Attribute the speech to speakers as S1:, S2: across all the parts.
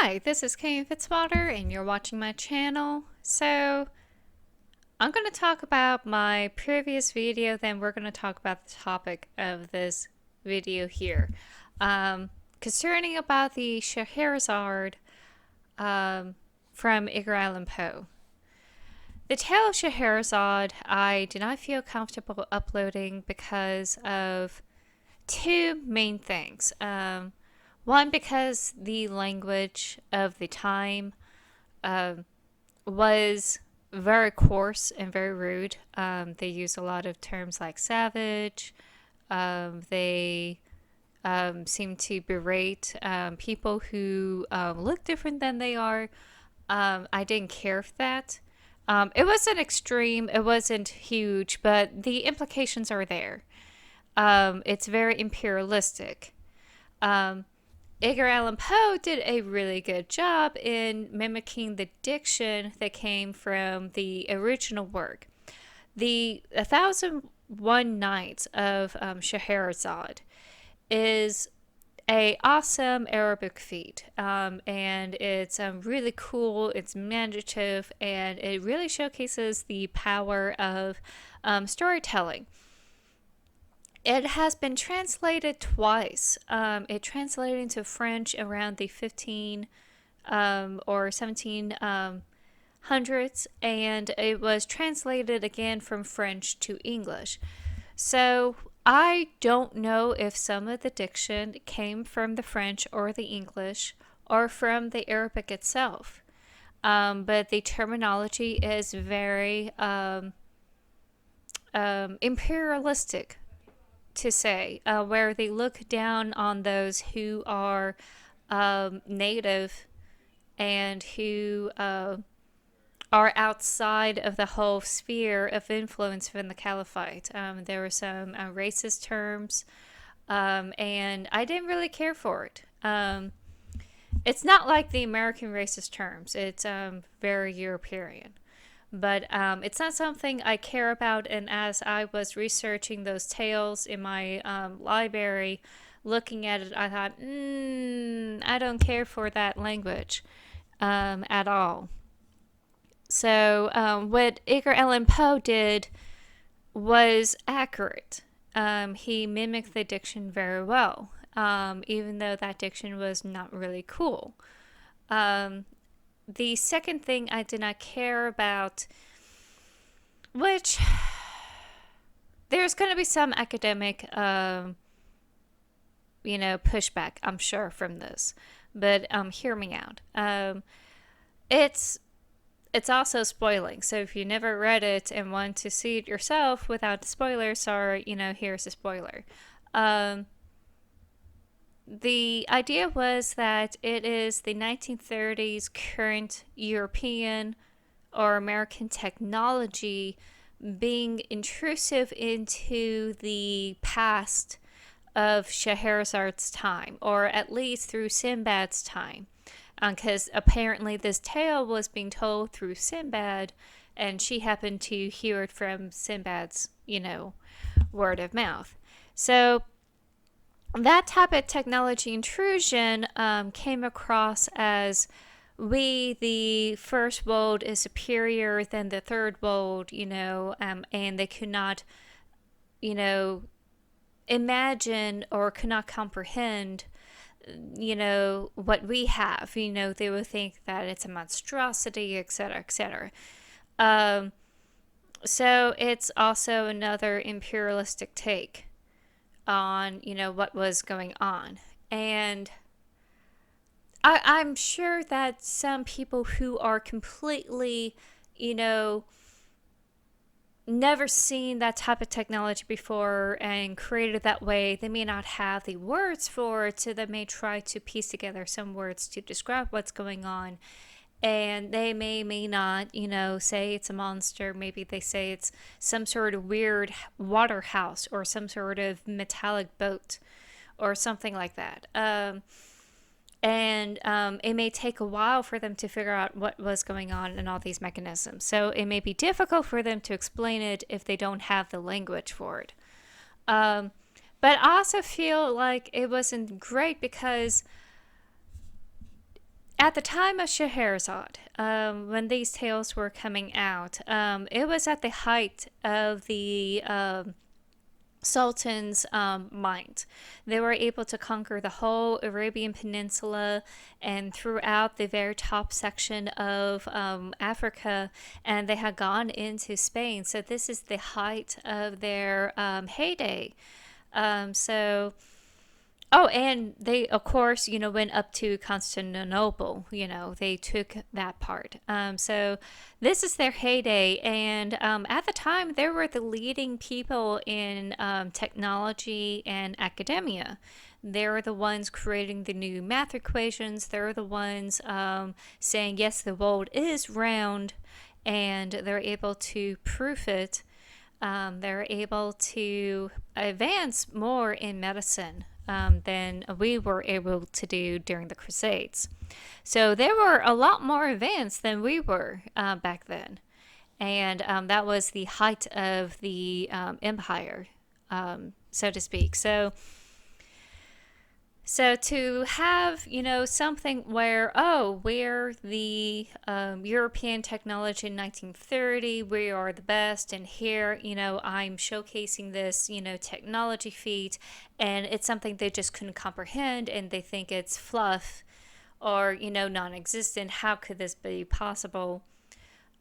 S1: Hi, this is K.N.Fitzwater, and you're watching my channel. So, I'm going to talk about my previous video, then we're going to talk about the topic of this video here. Concerning about the Shaharazade from Edgar Allan Poe. The Tale of Shaharazade, I did not feel comfortable uploading because of two main things. One, because the language of the time was very coarse and very rude. They use a lot of terms like savage. They seem to berate people who look different than they are. I didn't care for that. It wasn't extreme, it wasn't huge, but the implications are there. It's very imperialistic. Edgar Allan Poe did a really good job in mimicking the diction that came from the original work. The 1001 Nights of Shaharazade is a awesome Arabic feat, and it's really cool. It's imaginative, and it really showcases the power of storytelling. It has been translated twice. It translated into French around the 15 or 1700s, and it was translated again from French to English. So I don't know if some of the diction came from the French or the English or from the Arabic itself. But the terminology is very imperialistic, to say, where they look down on those who are native and who are outside of the whole sphere of influence from the caliphate. There were some racist terms, and I didn't really care for it. It's not like the American racist terms. It's very European. But it's not something I care about, and as I was researching those tales in my library, looking at it, I thought, I don't care for that language at all. So what Edgar Allan Poe did was accurate. He mimicked the diction very well, even though that diction was not really cool. The second thing I did not care about, which there's going to be some academic, pushback, I'm sure, from this, but hear me out. It's also spoiling, so if you never read it and want to see it yourself without spoilers, or here's a spoiler. The idea was that it is the 1930s current European or American technology being intrusive into the past of Shahrazad's time, or at least through Sinbad's time, because apparently this tale was being told through Sinbad, and she happened to hear it from Sinbad's, word of mouth. So that type of technology intrusion came across as the first world is superior than the third world, and they could not, imagine or could not comprehend, what we have. They would think that it's a monstrosity, etc., etc. So it's also another imperialistic take on what was going on, and I'm sure that some people who are completely never seen that type of technology before and created that way, they may not have the words for it, so they may try to piece together some words to describe what's going on, and they may not, say it's a monster. Maybe they say it's some sort of weird water house or some sort of metallic boat or something like that. And it may take a while for them to figure out what was going on and all these mechanisms. So it may be difficult for them to explain it if they don't have the language for it. But I also feel like it wasn't great because at the time of Scheherazade, when these tales were coming out, it was at the height of the Sultan's mind. They were able to conquer the whole Arabian Peninsula and throughout the very top section of Africa, and they had gone into Spain. So this is the height of their heyday. So Oh, and they, of course, went up to Constantinople. They took that part. So this is their heyday. And at the time, they were the leading people in technology and academia. They're the ones creating the new math equations. They're the ones saying, yes, the world is round, and they're able to prove it. They're able to advance more in medicine than we were able to do during the Crusades. So they were a lot more advanced than we were back then. And that was the height of the empire, so to speak. So to have, something where, oh, we're the European technology in 1930, we are the best, and here, I'm showcasing this, technology feat, and it's something they just couldn't comprehend, and they think it's fluff or, non-existent. How could this be possible?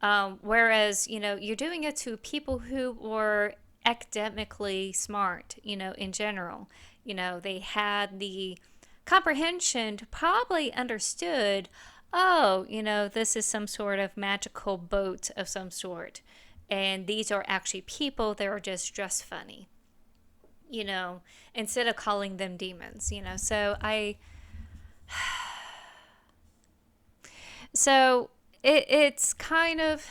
S1: Whereas, you're doing it to people who were academically smart, in general. They had the comprehension to probably understood, oh, this is some sort of magical boat of some sort. And these are actually people that are just dressed funny, instead of calling them demons, So it's kind of,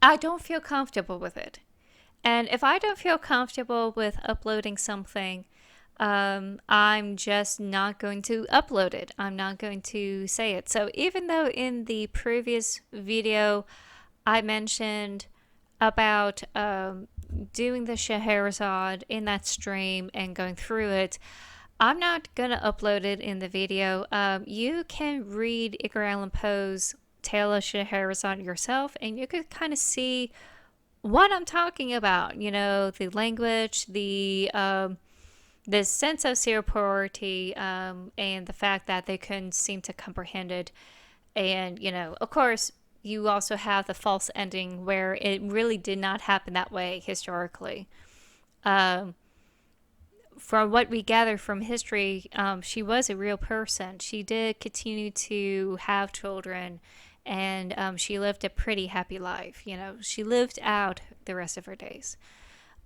S1: I don't feel comfortable with it. And if I don't feel comfortable with uploading something, I'm just not going to upload it. I'm not going to say it. So even though in the previous video I mentioned about doing the Scheherazade in that stream and going through it, I'm not going to upload it in the video. You can read Edgar Allan Poe's Tale of Scheherazade yourself, and you could kind of see what I'm talking about. The language, the sense of superiority, and the fact that they couldn't seem to comprehend it. And, of course, you also have the false ending where it really did not happen that way historically. From what we gather from history, she was a real person. She did continue to have children, and she lived a pretty happy life. She lived out the rest of her days.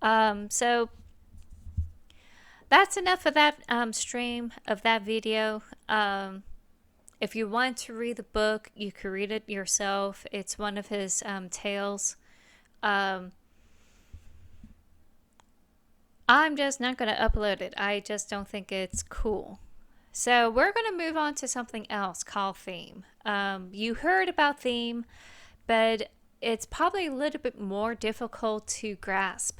S1: So that's enough of that stream, of that video. If you want to read the book, you can read it yourself. It's one of his tales. I'm just not going to upload it. I just don't think it's cool. So we're going to move on to something else called theme. You heard about theme, but it's probably a little bit more difficult to grasp.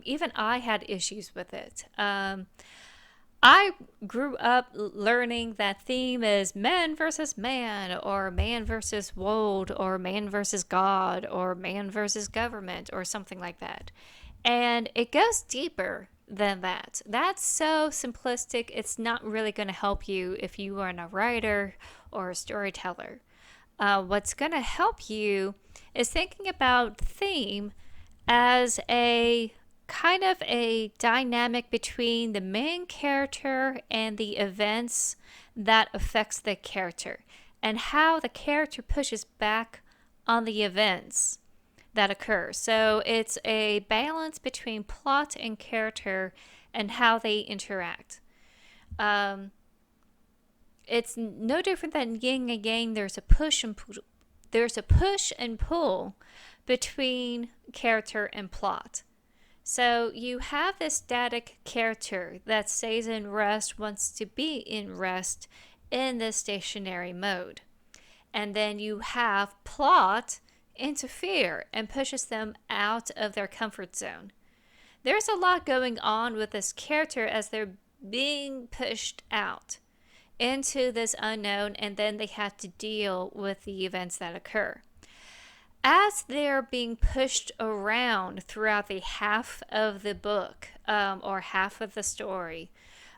S1: Even I had issues with it. I grew up learning that theme is man versus man, or man versus world, or man versus God, or man versus government, or something like that. And it goes deeper than that. That's so simplistic, it's not really going to help you if you are a writer or a storyteller. What's going to help you is thinking about theme as a kind of a dynamic between the main character and the events that affects the character, and how the character pushes back on the events that occur. So it's a balance between plot and character and how they interact. It's no different than yin and yang. There's a push and pull. There's a push and pull between character and plot. So you have this static character that stays in rest, wants to be in rest in this stationary mode. And then you have plot interfere and pushes them out of their comfort zone. There's a lot going on with this character as they're being pushed out. into this unknown, and then they have to deal with the events that occur. As they're being pushed around throughout the half of the book, or half of the story,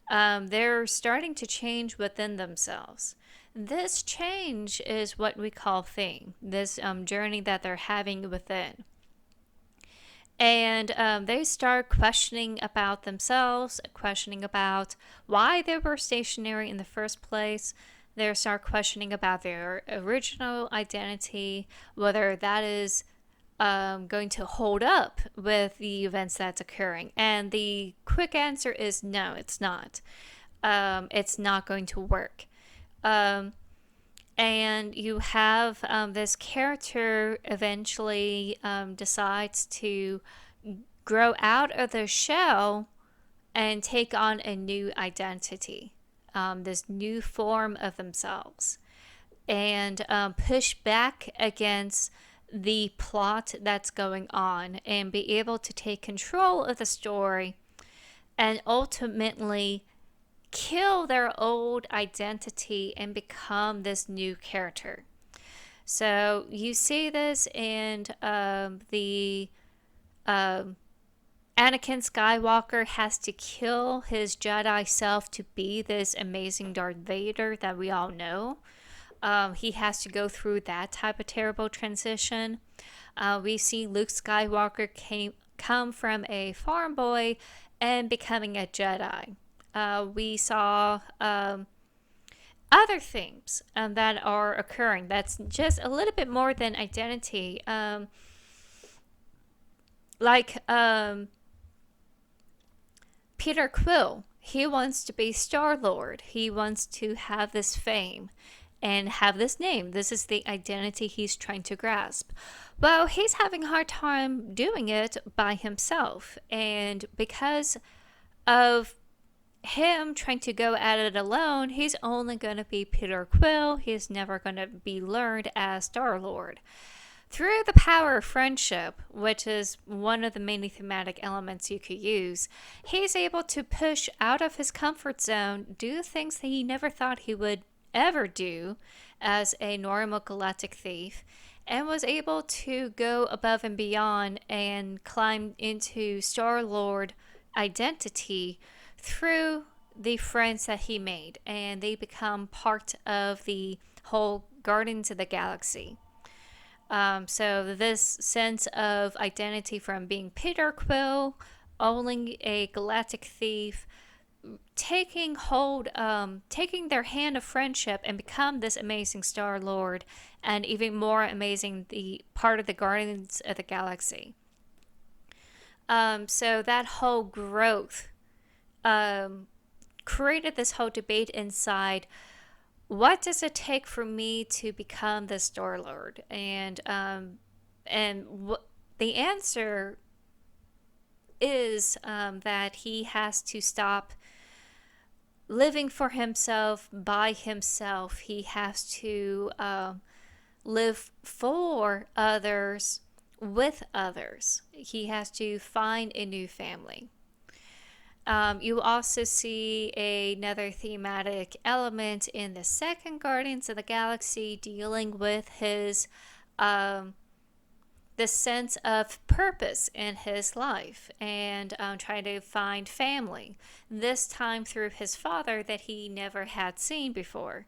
S1: they're starting to change within themselves. This change is what we call theme, this journey that they're having within. And they start questioning about themselves, questioning about why they were stationary in the first place. They start questioning about their original identity, whether that is going to hold up with the events that's occurring. And the quick answer is no, it's not. It's not going to work. And you have this character eventually decides to grow out of the shell and take on a new identity, this new form of themselves, and push back against the plot that's going on and be able to take control of the story and ultimately kill their old identity and become this new character. So you see this in the Anakin Skywalker has to kill his Jedi self to be this amazing Darth Vader that we all know. He has to go through that type of terrible transition. We see Luke Skywalker come from a farm boy and becoming a Jedi. We saw other themes that are occurring that's just a little bit more than identity. Like Peter Quill, he wants to be Star-Lord. He wants to have this fame and have this name. This is the identity he's trying to grasp. Well, he's having a hard time doing it by himself. And because of him trying to go at it alone, he's only going to be Peter Quill. He's never going to be learned as Star-Lord. Through the power of friendship, which is one of the many thematic elements you could use, he's able to push out of his comfort zone, do things that he never thought he would ever do as a normal galactic thief, and was able to go above and beyond and climb into Star-Lord identity through the friends that he made, and they become part of the whole Guardians of the Galaxy. So this sense of identity from being Peter Quill, owning a galactic thief, taking their hand of friendship and become this amazing Star-Lord, and even more amazing, the part of the Guardians of the Galaxy. So that whole growth created this whole debate inside. What does it take for me to become the Star-Lord? And the answer is that he has to stop living for himself by himself. He has to live for others with others. He has to find a new family. You also see another thematic element in the second Guardians of the Galaxy dealing with his the sense of purpose in his life and trying to find family, this time through his father that he never had seen before.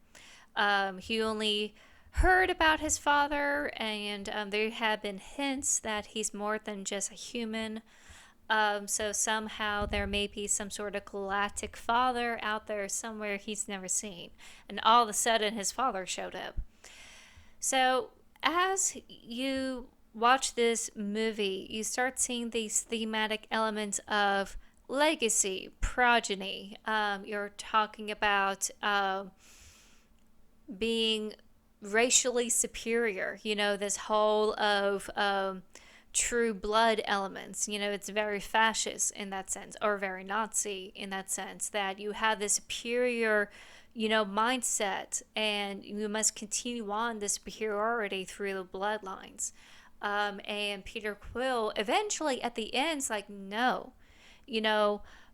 S1: He only heard about his father, and there had been hints that he's more than just a human. So somehow there may be some sort of galactic father out there somewhere he's never seen. And all of a sudden his father showed up. So as you watch this movie, you start seeing these thematic elements of legacy, progeny. You're talking about being racially superior, this whole of true blood elements. It's very fascist in that sense, or very Nazi in that sense, that you have this superior, mindset, and you must continue on this superiority through the bloodlines. And Peter Quill eventually at the end's like, no,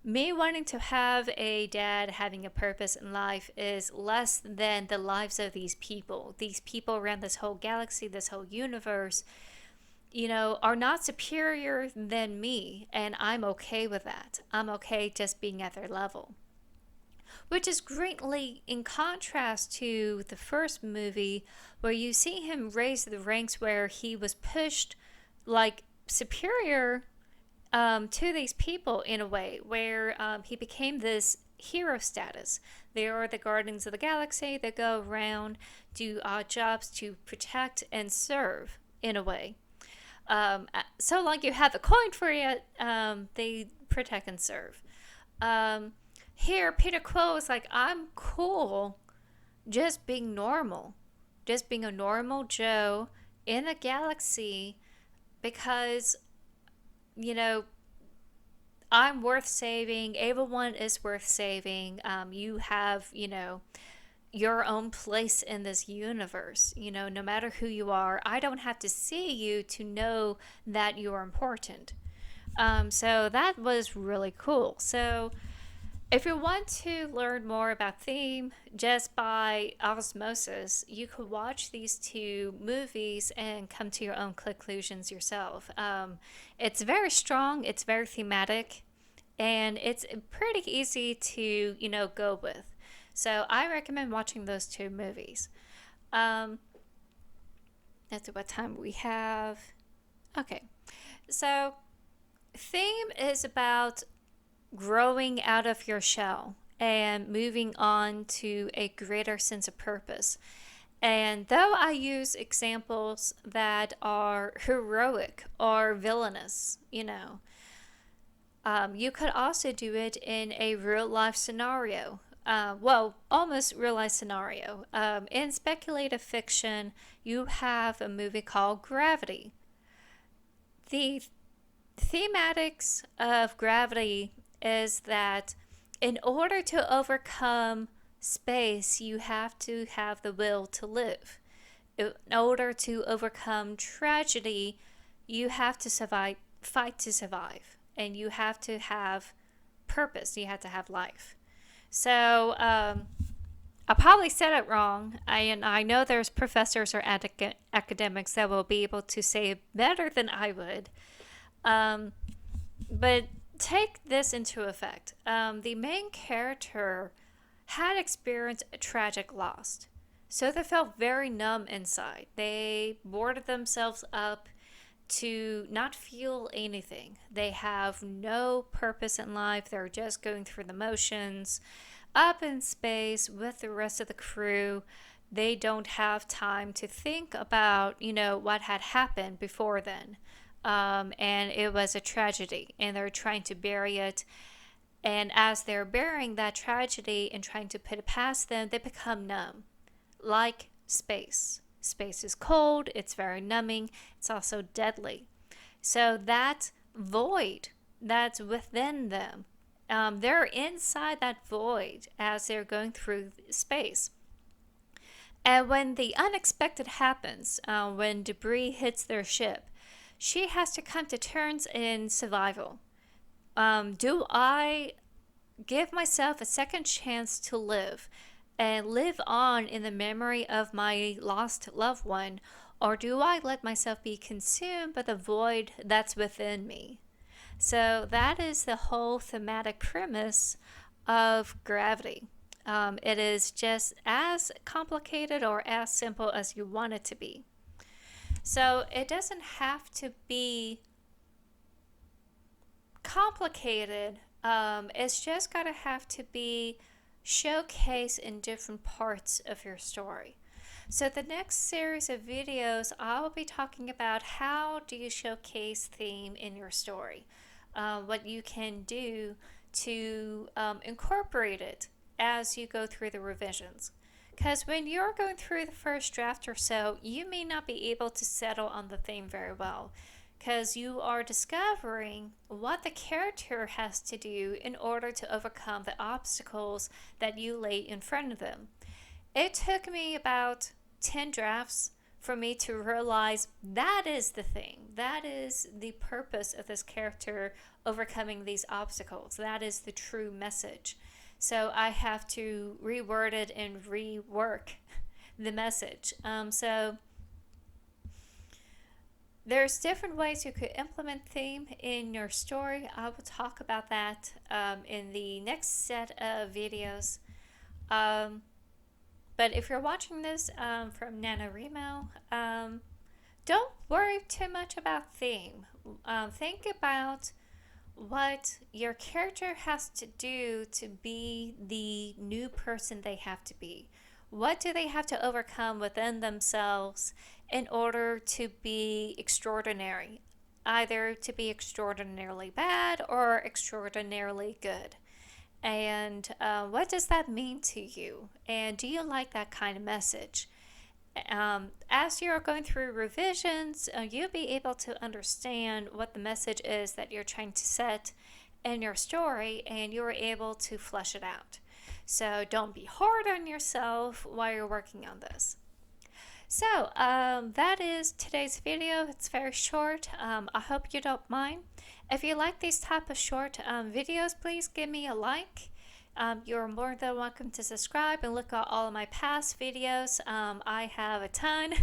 S1: Me wanting to have a dad having a purpose in life is less than the lives of these people. These people around this whole galaxy, this whole universe, are not superior than me, and I'm okay with that. I'm okay just being at their level. Which is greatly in contrast to the first movie, where you see him raise the ranks, where he was pushed like superior to these people in a way, where he became this hero status. They are the guardians of the galaxy that go around, do odd jobs to protect and serve in a way. So long you have the coin for it, they protect and serve. Um, Here, Peter Quill is like, I'm cool just being normal, just being a normal Joe in a galaxy because, you know, I'm worth saving. Everyone is worth saving. You have, your own place in this universe. No matter who you are, I don't have to see you to know that you are important. So that was really cool. So if you want to learn more about theme just by osmosis, you could watch these two movies and come to your own conclusions yourself. It's very strong, it's very thematic, and it's pretty easy to, go with. So I recommend watching those two movies. Um, let's see what time we have. Okay, so theme is about growing out of your shell and moving on to a greater sense of purpose. And though I use examples that are heroic or villainous, you could also do it in a real life scenario. Well, almost real life scenario. In speculative fiction, you have a movie called Gravity. The thematics of Gravity is that in order to overcome space, you have to have the will to live. In order to overcome tragedy, you have to survive, fight to survive, and you have to have purpose. You have to have life. So I probably said it wrong, and I know there's professors or academics that will be able to say it better than I would. But take this into effect. The main character had experienced a tragic loss. So they felt very numb inside. They boarded themselves up to not feel anything. They have no purpose in life. They're just going through the motions up in space with the rest of the crew. They don't have time to think about, what had happened before then. And it was a tragedy, and they're trying to bury it. And as they're burying that tragedy and trying to put it past them, they become numb, like space. Space is cold, it's very numbing, it's also deadly. So that void that's within them, they're inside that void as they're going through space. And when the unexpected happens, when debris hits their ship, she has to come to terms in survival. Do I give myself a second chance to live and live on in the memory of my lost loved one, or do I let myself be consumed by the void that's within me? So that is the whole thematic premise of Gravity. It is just as complicated or as simple as you want it to be. So it doesn't have to be complicated. It's just got to have to be showcased in different parts of your story. So the next series of videos, I will be talking about how do you showcase theme in your story, what you can do to incorporate it as you go through the revisions. Because when you're going through the first draft or so, you may not be able to settle on the theme very well, because you are discovering what the character has to do in order to overcome the obstacles that you lay in front of them. It took me about 10 drafts for me to realize that is the thing. That is the purpose of this character overcoming these obstacles. That is the true message. So I have to reword it and rework the message. So there's different ways you could implement theme in your story. I will talk about that in the next set of videos. But if you're watching this from NaNoWriMo, don't worry too much about theme. Think about what your character has to do to be the new person they have to be. What do they have to overcome within themselves in order to be extraordinary? Either to be extraordinarily bad or extraordinarily good. And what does that mean to you? And do you like that kind of message? As you're going through revisions, you'll be able to understand what the message is that you're trying to set in your story, and you're able to flesh it out. So don't be hard on yourself while you're working on this. So that is today's video. It's very short. I hope you don't mind. If you like these type of short videos, please give me a like. You're more than welcome to subscribe and look at all of my past videos. I have a ton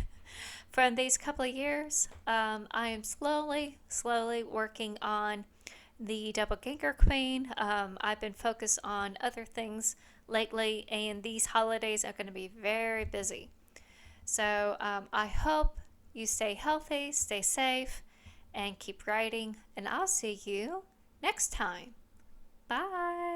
S1: from these couple of years. I am slowly working on the Double Ganger Queen. I've been focused on other things lately, and these holidays are going to be very busy. So I hope you stay healthy, stay safe, and keep writing. And I'll see you next time. Bye.